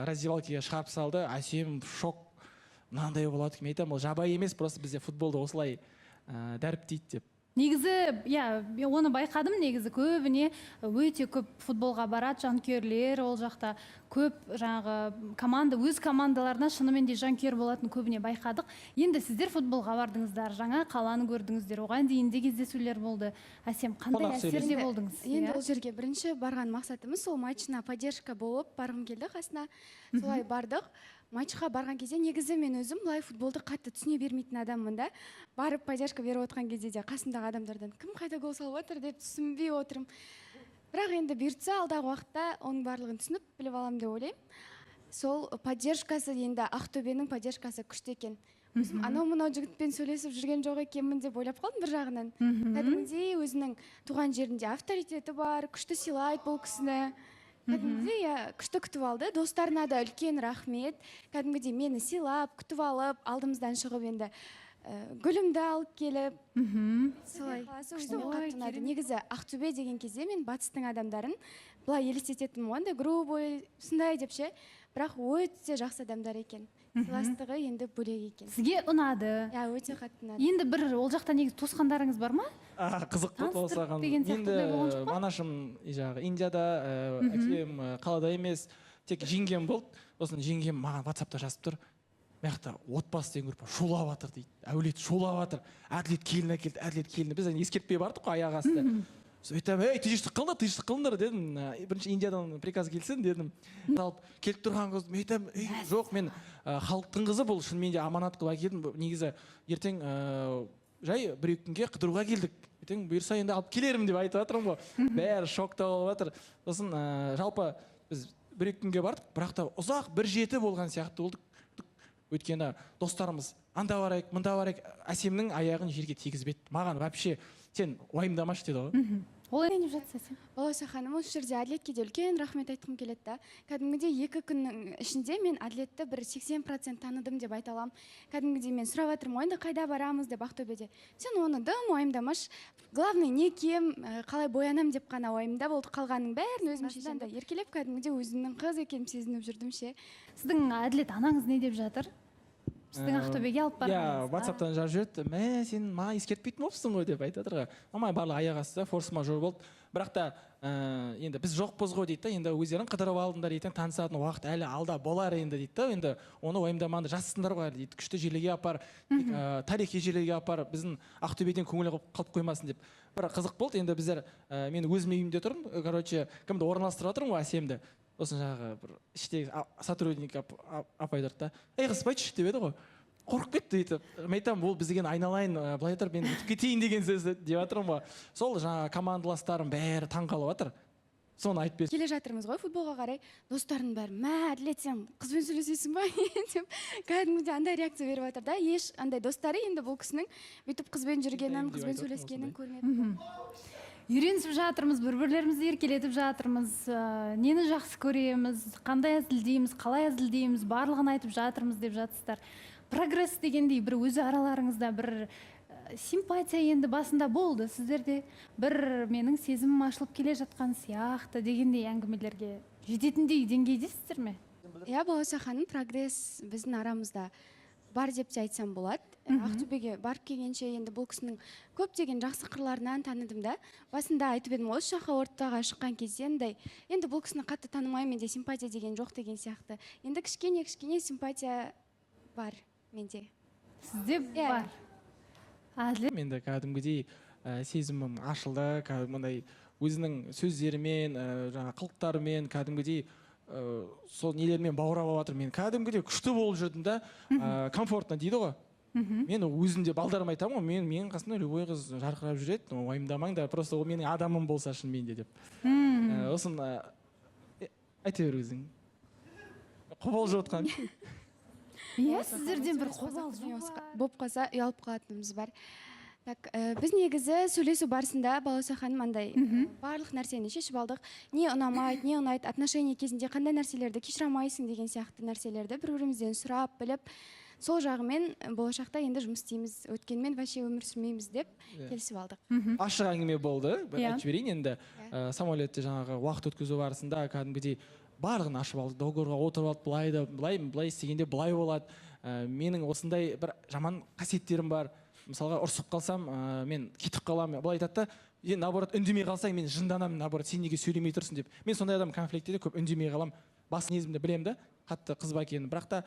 раздевалкаға шығарып салды. Әсем шок, мынандай болады. Мен айтамын, ол жабайы емес, просто бізде футболды осылай дәріптейді деп. Негізі, оны байқадым, негізі көбіне өте көп футболға барады, жанкүйерлер ол жақта көп жаңағы команда, өз командаларына шынымен де жанкүйер болатын көбіне байқадық. Енді сіздер футболға бардыңыздар, жаңа қаланы көрдіңіздер, оған дейін де кездесулер болды. Әсем, қандай әсерде болдыңыз? Енді ол жерге бірінші барған мақсатымыз сол матчына поддержка болып барғым келді қасына. Солай бардық. Матчқа барған кезде негізі мен өзім былай футболды қатты түсіне бермейтін адаммын да. Барып поддержка беріп отқан кезде де қасымдағы адамдардан кім қайда гол салып отыр деп түсінбей отырмын. Бірақ енді бұйыртса алдағы уақытта оның барлығын түсініп біліп аламын деп ойлаймын. Сол поддержкасы енді Ақтөбенің поддержкасы күшті екен. Өзім анау-мынау жігітпен сөйлесіп жүрген жоқ екенмін деп ойлап қалдым бір жағынан. Кәдімгідей өзінің туған жерінде авторитеті бар, күшті сыйлайды бұл кісіні. Кәдімгідей күшті күтіп алды. Достарына да үлкен рахмет. Кәдімгідей мені сыйлап, күтіп алып, алдымыздан шығып енді гүлімді алып келіп. Солай күшті қатты ұнады. Негізі Ақтөбе деген кезде мен батыстың адамдарын былай елестететінмін ғой, грубый, сондай деп ше. Бірақ өте жақсы адамдар екен. Сыйластығы енді бөлек екен. Сізге ұнады? Өте қатты ұнады. Енді бір ол жақта негізі туысқандарыңыз бар ма? Қызық болды осыған. Енді манашым Индияда, әкем қалада емес, тек жеңгем болды. Сосын жеңгем маған WhatsAppта жазып тұр. Маяқта отбасы деген группа шулап жатыр дейді. Әулет шулап жатыр. Әділет келін әкелді, әділет келіні. Біз ескертпей бардық қой аяқ асты. Сөйтіп, тыныштық қылыңдар дедім. Бірінші Индиядан приказ келсін дедім. Келіп тұрған қыз, жоқ, мен халықтың қызы бұл шынымен де аманат қылып әкелдім. Негізі ертең жай бір-екі күнге қыдыруға келдік. Ертең бұйырса енді алып келерім деп айтып жатырмын ғой. Бәрі шокта болып жатыр. Сосын жалпы біз бір-екі күнге бардық, бірақ та ұзақ бір жеті болған сияқты болдық. Өйткені достарымыз анда барайық, мында барайық, Әсемнің аяғын жерге тигізбеді. Маған вообще сен уайымдамашы деді ғой. Ол не деп жатса сен? Балауса ханым, осы жерде Әділетке де үлкен рахмет айтқым келеді да. Кәдімгідей 2 күннің ішінде мен Әділетті бір 80% таныдым деп айта аламын. Кәдімгідей мен сұрап жатырмын, енді қайда барамыз деп Ақтөбеде. Сен оны дым уайымдамаш. Главный не кем, қалай боянам деп қана уайымда болды. Қалғанның бәрін өзім шешемді еркелеп, кәдімгідей өзімнің қыз екенін сезініп жүрдім ше. Сіздің Әділет анаңыз не деп жатыр? Сіздің Ақтөбеге алып барғаныңыз. WhatsApp-тан жазып жүреді. Сен маған ескертпейтін болыпсың ғой деп айтып жатыр. Мамай барлығы аяқ асты, форс-мажор болды. Бірақ та енді біз жоқпыз ғой дейді. Енді өздерің қыдырып алдыңдар, ертең танысатын уақыт әлі алда болар енді дейді. Енді оны уайымдамаңдар, жассыңдар ғой дейді. Күшті жерлерге апар, тарихи жерлерге апар, біздің Ақтөбеден көңіл қалып қоймасын деп. Бір қызық болды. Енді біздер мен өзім үйімде тұрмын. Короче, кімді орналастырып жатырмын ғой, Әсемді. Осын жаңағы бір іштегі сотрудник апай тұрды да, қыз айтшы деп еді ғой. Қорқып кетті дейді. Мен айтамын, бұл бізге айналайын, былай тұр, мен өтіп кетейін деген сөзді деп жатырмын ғой. Сол жаңағы командаластарым бәрі таңқалып жатыр. Соны айтып берді. Келе жатырмыз ғой футболға қарай. Достарының бәрі, Әділет, сен қызбен сөйлесесің ба деп кәдімгідей андай реакция беріп жатыр да. Еш андай достары енді бұл кісінің бүйтіп қызбен жүргенін, қызбен сөйлескенін көрмеді. Үйренісіп жатырмыз, бір-бірлерімізді еркелетіп жатырмыз, нені жақсы көреміз, қандай әзілдейміз, қалай әзілдейміз, барлығын айтып жатырмыз деп жатсыздар. Прогресс дегендей бір өзі араларыңызда бір симпатия енді басында болды. Сіздерде бір менің сезімім ашылып келе жатқан сияқты дегендей әңгімелерге жететіндей деңгейдесіздер ме? Балауса ханым, прогресс біздің арамызда бар деп те айтсам болады. Ақтөбеге барып келгенше енді бұл кісінің көптеген жақсы қырларынан таныдым да. Басында айтып едім, осы жаққа ортаға шыққан кезде енді бұл кісіні қатты танымаймын, менде симпатия деген жоқ деген сияқты. Енді кішкене симпатия бар менде. Сізде бар. Әділет? Менде кәдімгідей сезімім ашылды, кәдімгідей өзінің сөздерімен, қылықтарымен, кәдімгідей сол нелермен баурап алып жатыр. Мен кәдімгідей күшті болып жүрдім да, комфортно дейді ғой. Мен өзімде балдарым айтамын ғой, менің қасымда любой қыз жарқырап жүреді, уайымдамаңдар, просто ол менің адамым болса шынымен де деп. Осын айта бер өзің. Қобалжып жатқан. Сіздерден бір қобалжу болып қалса ұялып қалатынымыз бар. Біз негізі сөйлесу барысында Балауса ханым барлық нәрсені шешіп алдық. Не ұнамайды, не ұнайды, отношения кезінде қандай нәрселерді кешіре алмайсың деген сияқты нәрселерді бір-бірімізден сұрап біліп, сол жағымен болашақта енді жұмыс істейміз, өткенмен вообще өмір сүрмейміз деп келісіп алдық. Ашық әңгіме болды. Айтып жіберейін енді. Самолетте жаңағы уақыт өткізу барысында кәдімгідей барлығын ашып алды, договорға отырып алды, былай істегенде былай болады. Менің осындай бір жаман қасиеттерім бар. Мысалға ұрсып қалсам, мен кетіп қаламын. Былай айтады да, наоборот, үндемей қалсаң, мен жынданамын, наоборот, сен неге сөйлемей тұрсың деп. Мен сондай адам конфликтте көп үндемей қалам. Бас мінезімді білемін да, қатты қыз ба екенін. Бірақ та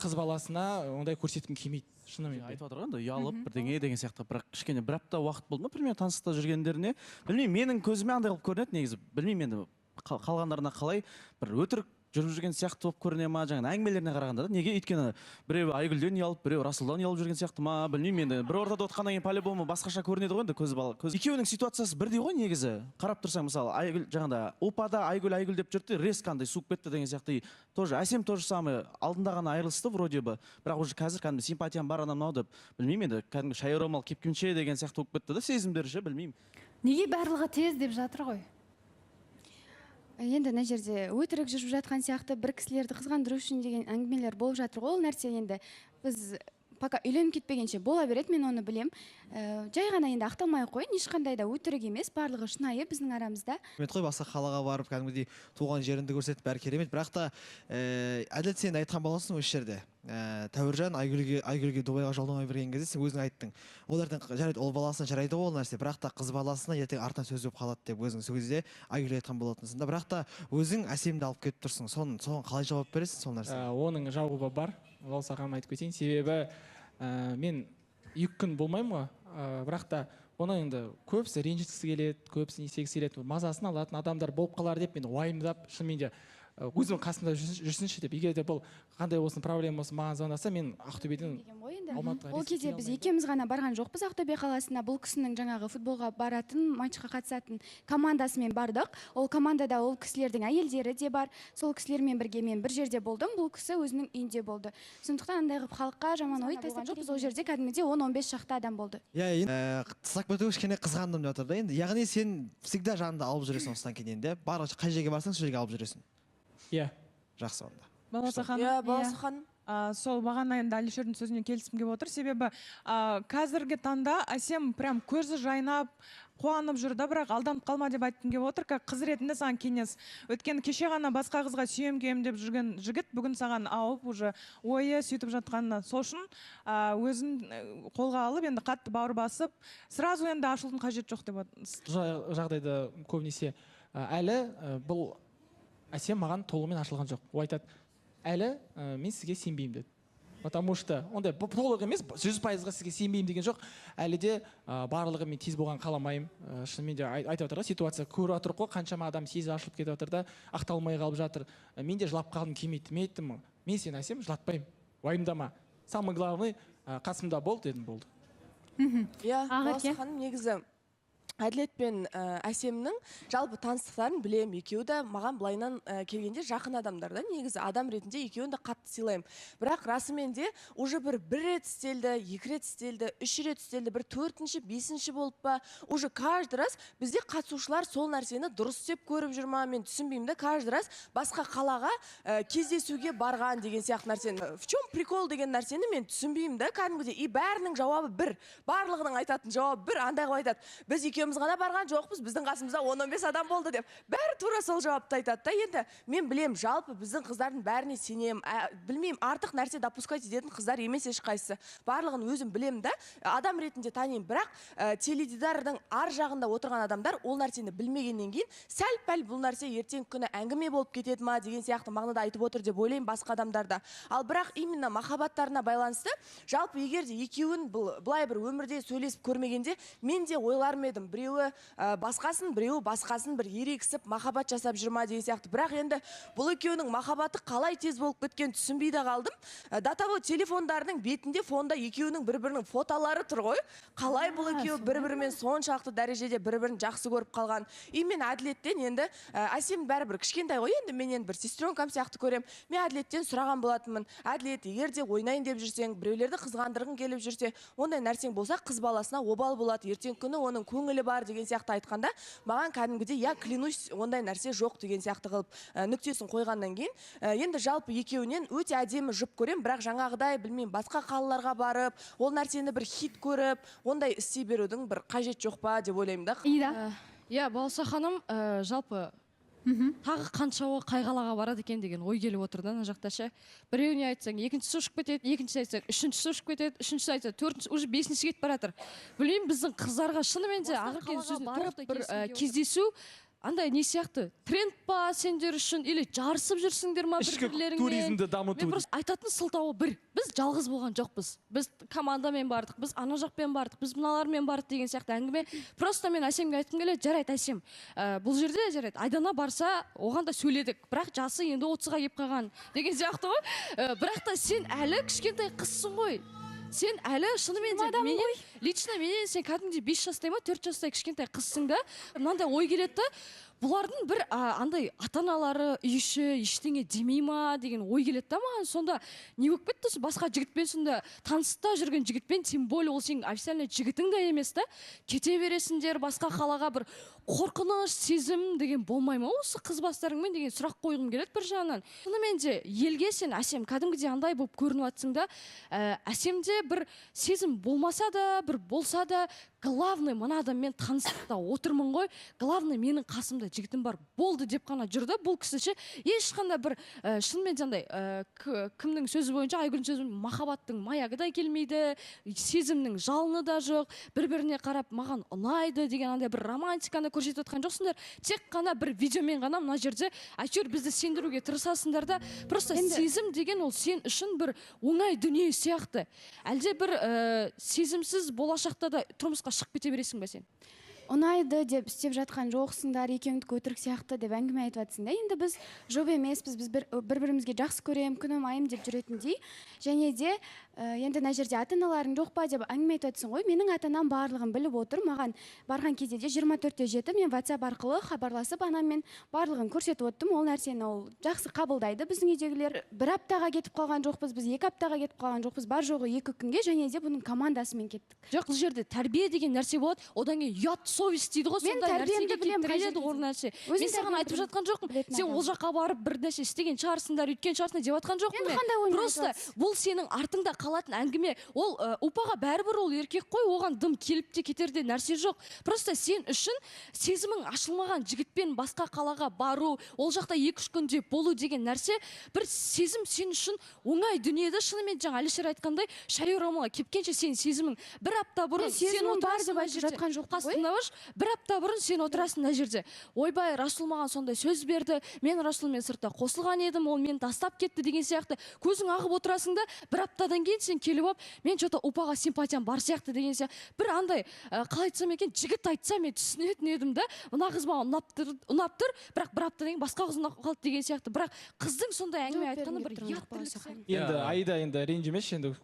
қыз баласына ондай көрсеткім келмейді. Шынымен. Айтып отырған да, ұялып бірдеңе деген сияқты. Бірақ кішкене бір апта уақыт болды ма, примерно таныстықта жүргендеріне. Білмеймін, менің көзіме андай қылып көрінеді негізі. Білмеймін енді қалғандарына қалай бір өтірік жүріп жүрген сияқты болып көріне ма, жаңағы әңгімелеріне қарағанда да. Неге? Өйткені біреу Айгүлден ұялып, біреу Расылдан ұялып жүрген сияқты ма, білмеймін енді. Бір ортада отқаннан кейін по-любому басқаша көрінеді ғой енді көз. Екеуінің ситуациясы бірдей ғой негізі. Қарап тұрсаң, мысалы, Айгүл жаңағыда опада Айгүл деп жүрді, резко андай суып кетті деген сияқты. Тоже әсем тоже самое, алдында ғана айырылысты вроде бы. Бірақ уже қазір кәдімгі симпатиям бар адам мынау деп, білмеймін енді, кәдімгі шай орамал кепкенше деген сияқты болып кетті да, сезімдері ше, білмеймін. Неге барлығы тез деп жатыр ғой? Енді мына жерде өтірік жүріп жатқан сияқты бір кісілерді қызғандыру үшін деген әңгімелер болып жатыр ғой. Ол нәрсе енді біз пока үйленіп кетпегенше бола береді, мен оны білем. Жай ғана енді ақталмай қойын, ешқандай да өтірік емес, барлығы шынайы біздің арамызда. Қой басқа қалаға барып, кәдімгідей туған жеріңді көрсетіп бәрі керемет. Бірақ та әділет сен айтқан боласың осы жерде. Тәуіржан Айгүлге Дубайға жолдама берген кезде сен өзің айттың. Олардың жарайды, ол баласына жарайды ол нәрсе, бірақ та қыз баласына ертең артынан сөз болып қалады деп өзің сөзде Айгүлге айтқан болатынсың да. Бірақ та өзің әсемді алып кетіп тұрсың. Соған қалай жауап бересің сол нәрсе? Оның жауабы бар. Ол саған айтып кетейін. Себебі мен 2 күн болмаймын ғой. Бірақ та оны енді көбісі ренжіткісі келеді, көбісі не істегісі келеді, мазасын алатын адамдар болып қалар деп мен уайымдап, шынымен де өзім қасымда жүрсінші деп. Егер де бұл қандай болсын проблема болсын маған звондаса, мен Ақтөбеден Алматыға. Ол кезде біз екеуміз ғана барған жоқпыз Ақтөбе қаласына. Бұл кісінің жаңағы футболға баратын, матчқа қатысатын командасымен бардық. Ол командада ол кісілердің әйелдері де бар. Сол кісілермен бірге мен бір жерде болдым, бұл кісі өзінің үйінде болды. Сондықтан андай қылып халыққа жаман ой тастап жоқпыз. Ол жерде кәдімгідей 10-15 шақты адам болды. Иә, тастап кету кішкене қызғандым деп жатыр да енді. Яғни сен всегда жанында алып жүресің осыдан кейін де. Барлық қай жерге барсаң сол жерге алып жүресің. Иә. Жақсы онда. Баласа ханым, сол бағана енді Алишердің сөзіне келісім келіп отыр. Себебі қазіргі таңда әсем прям көзі жайнап, қуанып жүр да, бірақ алданып қалма деп айтқым келіп отыр. Қыз ретінде саған кеңес. Өйткені кеше ғана басқа қызға сүйем деп жүрген жігіт бүгін саған ауып уже ойы сөйтіп жатқанына. Сол үшін өзін қолға алып, енді қатты бауыр басып, сразу енді ашылудың қажет жоқ деп отыр. Жағдайда көбінесе әлі бұл әсем маған толығымен ашылған жоқ. Ол айтады, әлі мен сізге сенбеймін деді. Потому что ондай толық емес, 100%-ға сізге сенбеймін деген жоқ. Әлі де барлығы мен тез болған қаламайым. Шынымен де айтып отыр, ситуация көріп отыр ғой, қаншама адам сезі ашылып кетіп отыр да, ақталмай қалып жатыр. Мен де жылап қалғым келмейді. Мен айттым, мен сені әсем жылатпаймын, уайымдама. Самый главный қасымда бол дедім, болды. Иә, Баласа ханым, негізі Әділет пен Әсемнің жалпы таныстықтарын білем, екеуі де маған былайынан келгенде жақын адамдар да, негізі адам ретінде екеуін де қатты сыйлаймын. Бірақ расымен де уже бір рет істелді, 2 рет істелді, 3 рет істелді, бір 4-ші, 5-ші болып па, уже каждый раз бізде қатысушылар сол нәрсені дұрыс істеп көріп жүр ма, мен түсінбеймін да, каждый раз басқа қалаға кездесуге барған деген сияқты нәрсені. В чем прикол деген нәрсені мен түсінбеймін да, кәдімгідей. И бәрінің жауабы бір, барлығының айтатын жауабы бір, андай қылып айтады. Біз екеуміз ғана барған жоқпыз, біздің қасымызда 10-15 адам болды деп. Бәрі тура сол жауапты айтады да. Енді мен білем, жалпы біздің қыздардың бәріне сенем. Білмеймін, артық нәрсе допускать ететін қыздар емес ешқайсысы. Барлығын өзім білем да, адам ретінде танимын. Бірақ теледидардың ар жағында отырған адамдар ол нәрсені білмегеннен кейін сәл-пәл бұл нәрсе ертең күні әңгіме болып кетеді ма деген сияқты мағынада айтып отыр деп ойлаймын басқа адамдарда. Ал бірақ именно махаббаттарына байланысты, жалпы егер де екеуін былай бір өмірде сөйлесіп көрмегенде, мен де ойларым едім, біреуі басқасын, біреуі басқасын бір ерегісіп махаббат жасап жүрма деген сияқты. Бірақ енді бұл екеуінің махаббаты қалай тез болып кеткен түсінбей де қалдым. До того телефондарының бетінде фонда екеуінің бір-бірінің фотолары тұр ғой. Қалай бұл екеуі бір-бірімен соншалықты дәрежеде бір-бірін жақсы көріп қалған. И мен Әділеттен енді Әсем бәрібір кішкентай ғой, енді мен енді бір сестренкам сияқты көрем. Мен Әділеттен сұраған болатынмын. Әділет, егер де ойнайын деп жүрсең, біреулерді қызғандырғың келіп жүрсе, ондай нәрсең болса, қыз баласына обал болады. Ертең күні оның көңілі бар деген сияқты айтқанда, маған кәдімгідей, я клянусь, ондай нәрсе жоқ деген сияқты қылып нүктесін қойғаннан кейін, енді жалпы екеуінен өте әдемі жұп көрем, бірақ жаңағыдай білмеймін, басқа қалаларға барып, ол нәрсені бір хит көріп, ондай істей берудің бір қажет жоқ па деп ойлаймын да. Ида. Иә, Баласа ханым, жалпы тағы қаншауы қай қалаға барады екен деген ой келіп отыр да ана жақта ше. Біреуіне айтсаң екіншісі ұшып кетеді, екіншісі айтсаң үшіншісі ұшып кетеді, үшіншісі айтса төртіншісі, уже бесіншісі кетіп бара жатыр. Білмеймін, біздің қыздарға шынымен де Ақеркенің сөзіне толықтай бір кездесу андай не сияқты тренд па сендер үшін или жарысып жүрсіңдер ма бір-бірлеріңмен? туризмді дамыту. Мен просто айтатын сылтауы бір. Біз жалғыз болған жоқпыз. Біз командамен бардық, біз ана жақпен бардық, біз мыналармен бардық деген сияқты әңгіме. Просто мен Әсемге айтқым келеді, жарайды Әсем, бұл жерде жарайды Айдана барса оған да сөйледік, бірақ жасы енді 30-ға келіп қалған деген сияқты ғой. Бірақ та сен әлі кішкентай қызсың ғой. Сен әлі шынымен де менен лично менен сен кәдімгідей 5 жастай ма 4 жастай кішкентай қызсың да. Мынандай ой келеді да, бұлардың бір андай ата-аналары үй іші ештеңе демей ма деген ой келеді да маған. Сонда не болып кетті басқа жігітпен, сонда таныста жүрген жігітпен, тем более ол сенің официально жігітің де емес та, кете бересіңдер басқа қалаға, бір қорқыныш сезім деген болмай ма осы қыз бастарыңмен деген сұрақ қойғым келеді бір жағынан. Шынымен де елге сен Әсем кәдімгідей андай болып көрініп жатсың да, Әсемде бір сезім болмаса да, бір болса да, главный мына адаммен таныстықта отырмын ғой, главный менің қасымда жігітім бар болды деп қана жүрді. Бұл кісіше ешқандай бір шынымен де андай кімнің сөзі бойынша, Айгүлдің сөзі бойынша махаббаттың маягі да келмейді, сезімнің жалыны да жоқ, бір-біріне қарап маған ұнайды деген андай бір романтиканы көрсетіп отқан жоқсыңдар. Тек қана бір видеомен ғана мына жерде әйтеуір бізді сендіруге тырысасыңдар да, просто сезім деген ол сен үшін бір оңай дүние сияқты. Әлде бір сезімсіз болашақта да тұрмысқа шығып кете бересің бе сен? Ұнайды деп істеп жатқан жоқсыңдар, екеуіңдікі өтірік сияқты деп әңгіме айтып жатсың да. Енді біз жоқ емеспіз, біз бір-бірімізге жақсы көремін, күнім айым деп жүретіндей. Және де енді мына жерде ата-аналарың жоқ па деп әңгіме айтып жатсың ғой. Менің ата-анам барлығын біліп отыр. Маған барған кезде де 24-те жеті мен WhatsApp арқылы хабарласып анаммен барлығын көрсетіп оттым. Ол нәрсені ол жақсы қабылдайды. Біздің үйдегілер бір аптаға кетіп қалған жоқпыз, біз 2 аптаға кетіп қалған жоқпыз, бар жоғы 2 күнге, және де бұның командасымен кеттік. Жоқ, бұл жерде тәрбие деген нәрсе болады. Одан кейін ұят совесть дейді ғой, сондай нәрсеге келтіреді ол нәрсе. Мен саған айтып жатқан жоқпын. Сен ол жаққа барып бір нәрсе істеген шығарсыңдар, өйткен шығарсыңдар деп жатқан жоқпын мен. Просто бұл сенің артыңда қалатын әңгіме. Ол ұпаға бәрібір ол еркек қой, оған дым келіп те кетерде нәрсе жоқ. Просто сен үшін сезімің ашылмаған жігітпен басқа қалаға бару, ол жақта 2-3 күнде болу деген нәрсе, бір сезім сен үшін оңай дүниеде. Шынымен жаңа Әлішер айтқандай, шай орамалға кепкенше сен сезімің бір апта бұрын сен отырасың ба жатқан жоқ қой. Бір апта бұрын сен отырасың мына жерде. Ойбай, Расул маған сондай сөз берді, мен Расулмен сыртта қосылған едім, ол мені тастап кетті деген сияқты. Көзің ағып отырасың да, бір аптадан кейін сен келіп алып, мен что-то ұпаға симпатиям бар сияқты деген сияқты. Бір андай қалай айтсам екен, жігіт айтса мен түсінетін едім да, мына қыз маған ұнап тұр, бірақ бір аптадан кейін басқа қыз ұнап қалды деген сияқты. Бірақ қыздың сондай әңгіме айтқаны бір ұяттылық. Енді Аида енді ренжімеші, енді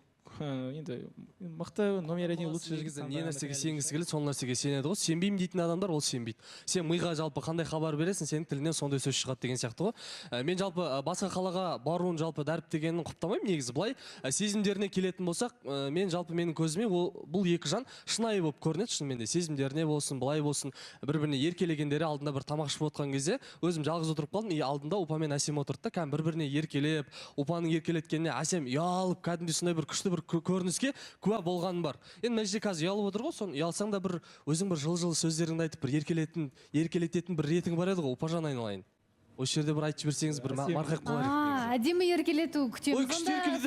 мықты номер 1 лучше жігіт. Не нәрсеге сенгісі келеді, сол нәрсеге сенеді ғой. Сенбеймін дейтін адамдар ол сенбейді. Сен миға жалпы қандай хабар бересің, сенің тілінен сондай сөз шығады деген сияқты ғой. Мен жалпы басқа қалаға баруын жалпы дәріптегенін құптамаймын негізі. Былай сезімдеріне келетін болсақ, мен жалпы менің көзіме бұл екі жан шынайы болып көрінеді. Шынымен де сезімдеріне болсын, былай болсын, бір-біріне еркелегендері алдында бір тамақ ішіп отқан кезде өзім жалғыз отырып қалдым. Алдында Ұпа мен Әсем отырды да, кәдімгі бір-біріне еркелеп, Ұпаның еркелеткеніне Әсем ұялып, кәдімгідей сондай бір күшті бір көрініске куә болғаным бар. Енді мына жерде қазір ұялып отыр ғой, соны ұялсаң да бір өзің бір жылы-жылы сөздеріңді айтып, бір еркелететін бір ретің бар еді ғой, Ұпажан айналайын. Осы жерде бір айтып жіберсеңіз, бір марқайып қалар еді. Әдемі еркелету күтеміз.